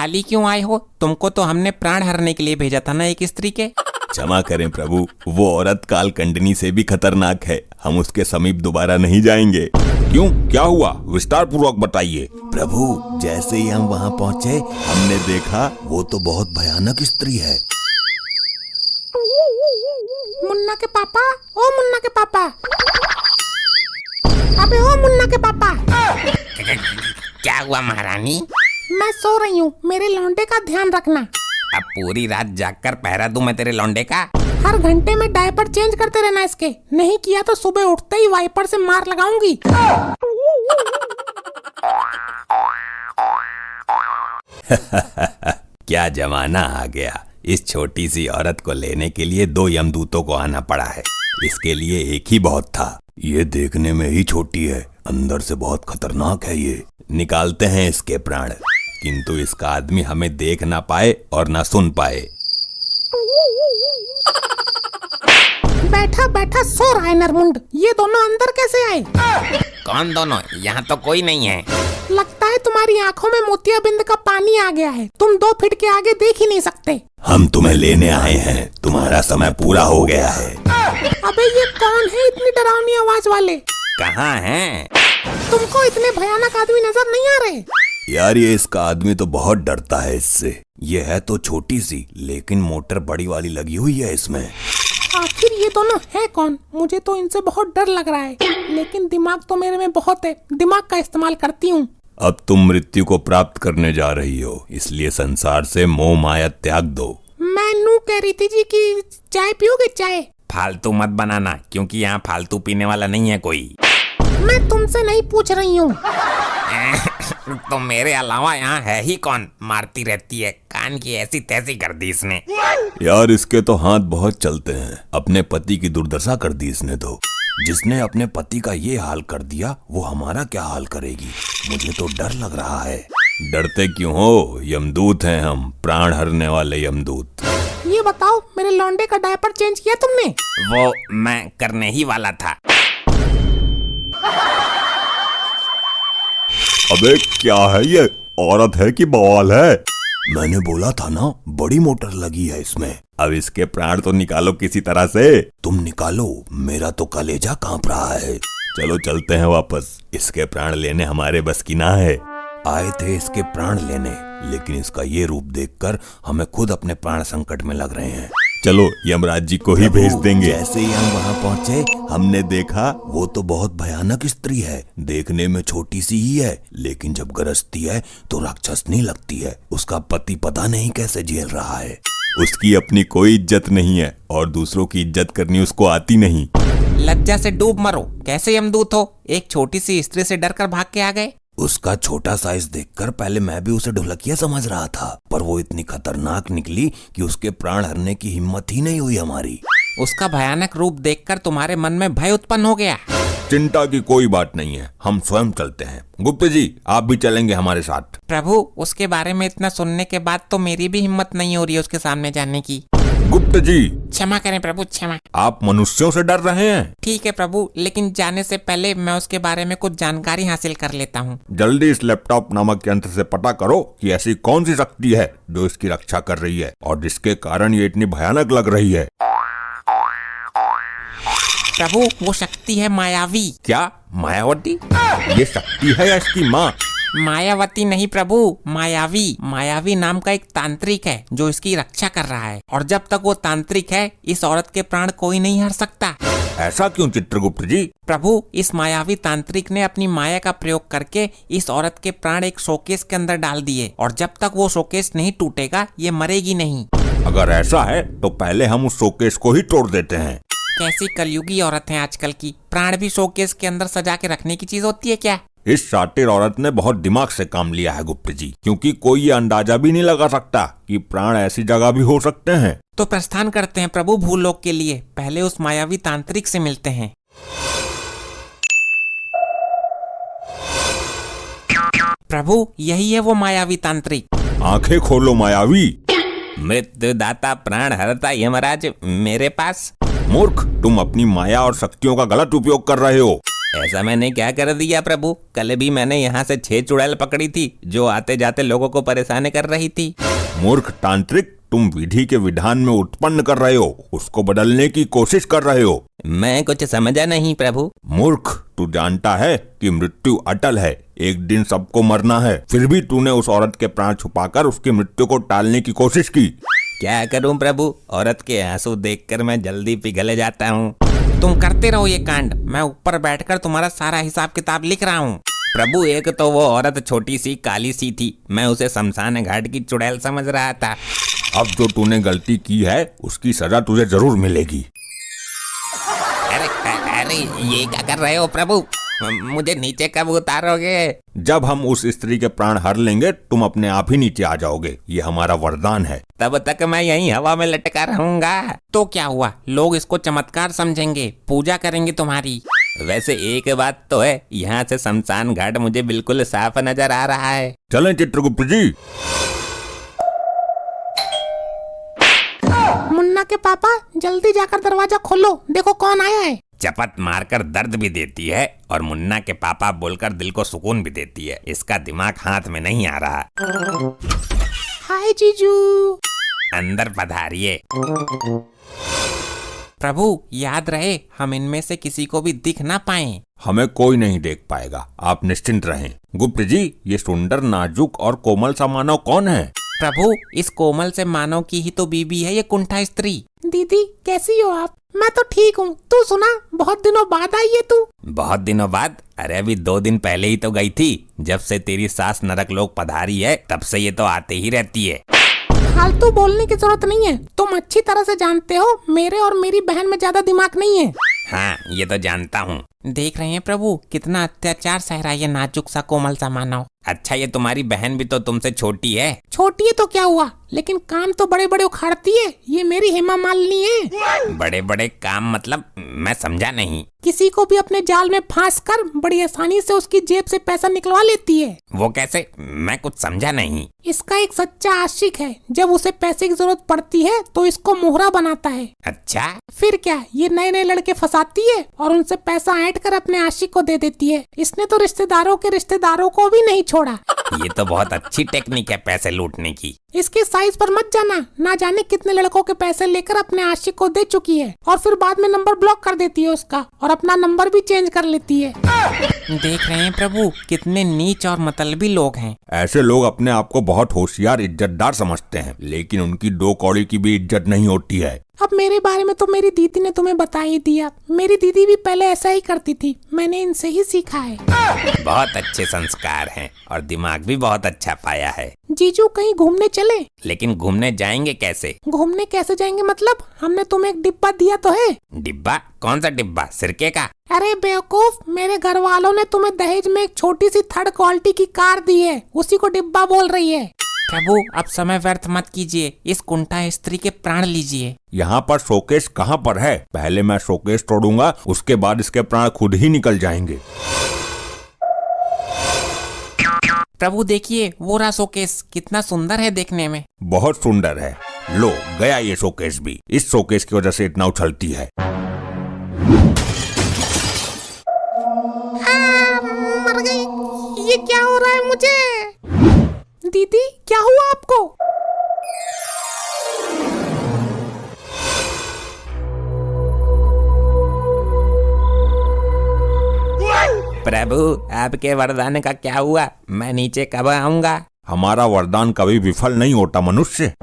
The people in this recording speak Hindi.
खाली क्यों आए हो? तुमको तो हमने प्राण हरने के लिए भेजा था ना एक स्त्री के। क्षमा करें प्रभु, वो औरत कालकंडनी से भी खतरनाक है, हम उसके समीप दोबारा नहीं जाएंगे। क्यों, क्या हुआ? विस्तार पूर्वक बताइए। प्रभु, जैसे ही हम वहाँ पहुँचे हमने देखा वो तो बहुत भयानक स्त्री है। मुन्ना के पापा, ओ मुन्ना के पापा, अबे ओ मुन्ना के पापा। क्या हुआ महारानी? मैं सो रही हूँ, मेरे लौंडे का ध्यान रखना। अब पूरी रात जागकर पहरा दूं मैं तेरे लौंडे का? हर घंटे में डायपर चेंज करते रहना इसके, नहीं किया तो सुबह उठते ही वाइपर से मार लगाऊंगी। क्या जमाना आ गया, इस छोटी सी औरत को लेने के लिए 2 यमदूतों को आना पड़ा है। इसके लिए एक ही बहुत था। ये देखने में ही छोटी है, अंदर से बहुत खतरनाक है। ये निकालते हैं इसके प्राण, किंतु इसका आदमी हमें देख ना पाए और ना सुन पाए। बैठा बैठा सो रहा है नरमुंड, ये दोनों अंदर कैसे आए? कौन दोनों? यहाँ तो कोई नहीं है। लगता है तुम्हारी आंखों में मोतियाबिंद का पानी आ गया है, तुम 2 फीट के आगे देख ही नहीं सकते। हम तुम्हें लेने आए हैं, तुम्हारा समय पूरा हो गया है। अबे ये कौन है इतनी डरावनी आवाज वाले? कहाँ हैं? तुमको इतने भयानक आदमी नजर नहीं आ रहे? यार ये इसका आदमी तो बहुत डरता है इससे। ये है तो छोटी सी, लेकिन मोटर बड़ी वाली लगी हुई है इसमें। आखिर ये दोनों है कौन? मुझे तो इनसे बहुत डर लग रहा है, लेकिन दिमाग तो मेरे में बहुत है, दिमाग का इस्तेमाल करती हूँ। अब तुम मृत्यु को प्राप्त करने जा रही हो, इसलिए संसार से मोह माया त्याग दो। मैं नू कह रही थी जी कि चाय पियोगे? चाय? फालतू मत बनाना, क्योंकि यहाँ फालतू पीने वाला नहीं है कोई। मैं तुमसे नहीं पूछ रही हूँ। तो मेरे अलावा यहाँ है ही कौन? मारती रहती है, कान की ऐसी तैसी कर दी इसने। यार इसके तो हाथ बहुत चलते हैं, अपने पति की दुर्दशा कर दी इसने तो। जिसने अपने पति का ये हाल कर दिया वो हमारा क्या हाल करेगी? मुझे तो डर लग रहा है। डरते क्यों हो? यमदूत हैं हम, प्राण हरने वाले यमदूत। ये बताओ, मेरे लौंडे का डायपर चेंज किया तुमने? वो मैं करने ही वाला था। अबे क्या है ये, औरत है कि बवाल है? मैंने बोला था ना, बड़ी मोटर लगी है इसमें। अब इसके प्राण तो निकालो किसी तरह से। तुम निकालो, मेरा तो कलेजा कांप रहा है। चलो चलते हैं वापस, इसके प्राण लेने हमारे बस की ना है। आए थे इसके प्राण लेने, लेकिन इसका ये रूप देखकर हमें खुद अपने प्राण संकट में लग रहे हैं। चलो यमराज जी को ही भेज देंगे। जैसे ही हम वहाँ पहुँचे हमने देखा वो तो बहुत भयानक स्त्री है। देखने में छोटी सी ही है, लेकिन जब गरजती है तो राक्षसनी लगती है। उसका पति पता नहीं कैसे झेल रहा है। उसकी अपनी कोई इज्जत नहीं है और दूसरों की इज्जत करनी उसको आती नहीं। लज्जा से डूब मरो, कैसे यमदूत हो? एक छोटी सी स्त्री से डरकर भाग के आ गए। उसका छोटा साइज देखकर पहले मैं भी उसे ढोलकिया समझ रहा था, पर वो इतनी खतरनाक निकली कि उसके प्राण हरने की हिम्मत ही नहीं हुई हमारी। उसका भयानक रूप देखकर तुम्हारे मन में भय उत्पन्न हो गया। चिंता की कोई बात नहीं है, हम स्वयं चलते हैं। गुप्त जी, आप भी चलेंगे हमारे साथ। प्रभु, उसके बारे में इतना सुनने के बाद तो मेरी भी हिम्मत नहीं हो रही है उसके सामने जाने की। गुप्त जी, क्षमा करें प्रभु, क्षमा। आप मनुष्यों से डर रहे हैं? ठीक है प्रभु, लेकिन जाने से पहले मैं उसके बारे में कुछ जानकारी हासिल कर लेता हूँ। जल्दी इस लैपटॉप नामक यंत्र से पता करो कि ऐसी कौन सी शक्ति है जो इसकी रक्षा कर रही है और जिसके कारण ये इतनी भयानक लग रही है। प्रभु, वो शक्ति है मायावी। क्या मायावती? ये शक्ति है या इसकी माँ? मायावती नहीं प्रभु, मायावी। मायावी नाम का एक तांत्रिक है जो इसकी रक्षा कर रहा है, और जब तक वो तांत्रिक है इस औरत के प्राण कोई नहीं हर सकता। ऐसा क्यों चित्रगुप्त जी? प्रभु, इस मायावी तांत्रिक ने अपनी माया का प्रयोग करके इस औरत के प्राण एक शोकेस के अंदर डाल दिए, और जब तक वो शोकेस नहीं टूटेगा ये मरेगी नहीं। अगर ऐसा है तो पहले हम उस शोकेस को ही तोड़ देते हैं। कैसी कलयुगी औरत है आजकल की, प्राण भी शोकेस के अंदर सजा के रखने की चीज होती है क्या? इस शातिर औरत ने बहुत दिमाग से काम लिया है गुप्त जी, क्योंकि कोई ये अंदाजा भी नहीं लगा सकता कि प्राण ऐसी जगह भी हो सकते हैं। तो प्रस्थान करते हैं प्रभु भूलोक के लिए, पहले उस मायावी तांत्रिक से मिलते हैं। प्रभु, यही है वो मायावी तांत्रिक। आंखें खोलो मायावी। मृत्युदाता प्राण हरता यमराज मेरे पास। मूर्ख, तुम अपनी माया और शक्तियों का गलत उपयोग कर रहे हो। ऐसा मैंने क्या कर दिया प्रभु? कल भी मैंने यहाँ से 6 चुड़ैल पकड़ी थी जो आते जाते लोगों को परेशान कर रही थी। मूर्ख तांत्रिक, तुम विधि के विधान में उत्पन्न कर रहे हो, उसको बदलने की कोशिश कर रहे हो। मैं कुछ समझा नहीं प्रभु। मूर्ख, तू जानता है कि मृत्यु अटल है, एक दिन सबको मरना है, फिर भी तूने उस औरत के प्राण छुपाकर उसकी मृत्यु को टालने की कोशिश की। क्या करूं प्रभु, औरत के आंसू देखकर मैं जल्दी पिघल जाता हूँ। तुम करते रहो ये कांड, मैं ऊपर बैठकर तुम्हारा सारा हिसाब किताब लिख रहा हूँ। प्रभु, एक तो वो औरत छोटी सी काली सी थी, मैं उसे शमशान घाट की चुड़ैल समझ रहा था। अब जो तूने गलती की है उसकी सजा तुझे जरूर मिलेगी। अरे ये क्या कर रहे हो प्रभु? मुझे नीचे कब उतारोगे? जब हम उस स्त्री के प्राण हर लेंगे तुम अपने आप ही नीचे आ जाओगे, ये हमारा वरदान है। तब तक मैं यहीं हवा में लटका रहूंगा। तो क्या हुआ, लोग इसको चमत्कार समझेंगे, पूजा करेंगे तुम्हारी। वैसे एक बात तो है, यहाँ से शमशान घाट मुझे बिल्कुल साफ नजर आ रहा है। चलें चित्रगुप्त जी। मुन्ना के पापा जल्दी जाकर दरवाजा खोलो, देखो कौन आया है। चपत मारकर दर्द भी देती है और मुन्ना के पापा बोलकर दिल को सुकून भी देती है। इसका दिमाग हाथ में नहीं आ रहा। हाय जीजू। अंदर पधारिए। प्रभु, याद रहे हम इनमें से किसी को भी दिख ना पाएं। हमें कोई नहीं देख पाएगा, आप निश्चिंत रहें। गुप्त जी, ये सुंदर, नाजुक और कोमल सा मानव कौन है? प्रभु, इस कोमल से मानव की ही तो बीबी है ये कुंठा स्त्री। दीदी कैसी हो आप? मैं तो ठीक हूँ, तू सुना, बहुत दिनों बाद आई है तू। बहुत दिनों बाद? अरे अभी 2 दिन पहले ही तो गई थी। जब से तेरी सास नरक लोक पधारी है तब से ये तो आते ही रहती है। फालतू बोलने की जरूरत नहीं है, तुम अच्छी तरह से जानते हो मेरे और मेरी बहन में ज्यादा दिमाग नहीं है। हाँ, ये तो जानता हूँ। देख रहे हैं प्रभु, कितना अत्याचार सह रहा है ये नाजुक सा कोमल सा मानव। अच्छा, ये तुम्हारी बहन भी तो तुमसे छोटी है। छोटी है तो क्या हुआ, लेकिन काम तो बड़े बड़े उखाड़ती है। ये मेरी हेमा मालिनी है। बड़े बड़े काम मतलब? मैं समझा नहीं। किसी को भी अपने जाल में फांस कर बड़ी आसानी से उसकी जेब से पैसा निकलवा लेती है। वो कैसे? मैं कुछ समझा नहीं। इसका एक सच्चा आशिक है, जब उसे पैसे की जरूरत पड़ती है तो इसको मोहरा बनाता है। अच्छा, फिर क्या, ये नए नए लड़के फंसाती है और उनसे पैसा ऐंठ कर अपने आशिक को दे देती है। इसने तो रिश्तेदारों के रिश्तेदारों को भी नहीं छोड़ा। ये तो बहुत अच्छी टेक्निक है पैसे लूटने की। इसके साइज पर मत जाना, ना जाने कितने लड़कों के पैसे लेकर अपने आशिक को दे चुकी है और फिर बाद में नंबर ब्लॉक कर देती है उसका और अपना नंबर भी चेंज कर लेती है। देख रहे हैं प्रभु, कितने नीच और मतलबी लोग हैं। ऐसे लोग अपने आप को बहुत होशियार, इज्जतदार समझते हैं, लेकिन उनकी 2 कौड़ी की भी इज्जत नहीं होती है। अब मेरे बारे में तो मेरी दीदी ने तुम्हें बता ही दिया। मेरी दीदी भी पहले ऐसा ही करती थी, मैंने इनसे ही सीखा है। बहुत अच्छे संस्कार हैं और दिमाग भी बहुत अच्छा पाया है। जीजू कहीं घूमने चले? लेकिन घूमने जाएंगे कैसे? घूमने कैसे जाएंगे मतलब, हमने तुम्हें एक डिब्बा दिया तो है। डिब्बा? कौन सा डिब्बा? सिरके का? अरे बेवकूफ, मेरे घर वालों ने तुम्हें दहेज में एक छोटी सी 3rd क्वालिटी की कार दी है, उसी को डिब्बा बोल रही है। प्रभु, अब समय व्यर्थ मत कीजिए, इस कुंठा स्त्री के प्राण लीजिए। यहाँ पर शोकेश कहाँ पर है? पहले मैं शोकेश तोड़ूंगा, उसके बाद इसके प्राण खुद ही निकल जाएंगे। प्रभु देखिए, वो रहा शोकेस, कितना सुंदर है देखने में। बहुत सुंदर है। लो, गया ये शोकेश भी। इस शोकेश की वजह से इतना उछलती है। मर गई, ये क्या हो रहा है मुझे? दीदी क्या हुआ आपको? प्रभु, आपके वरदान का क्या हुआ? मैं नीचे कब आऊंगा? हमारा वरदान कभी विफल नहीं होता मनुष्य।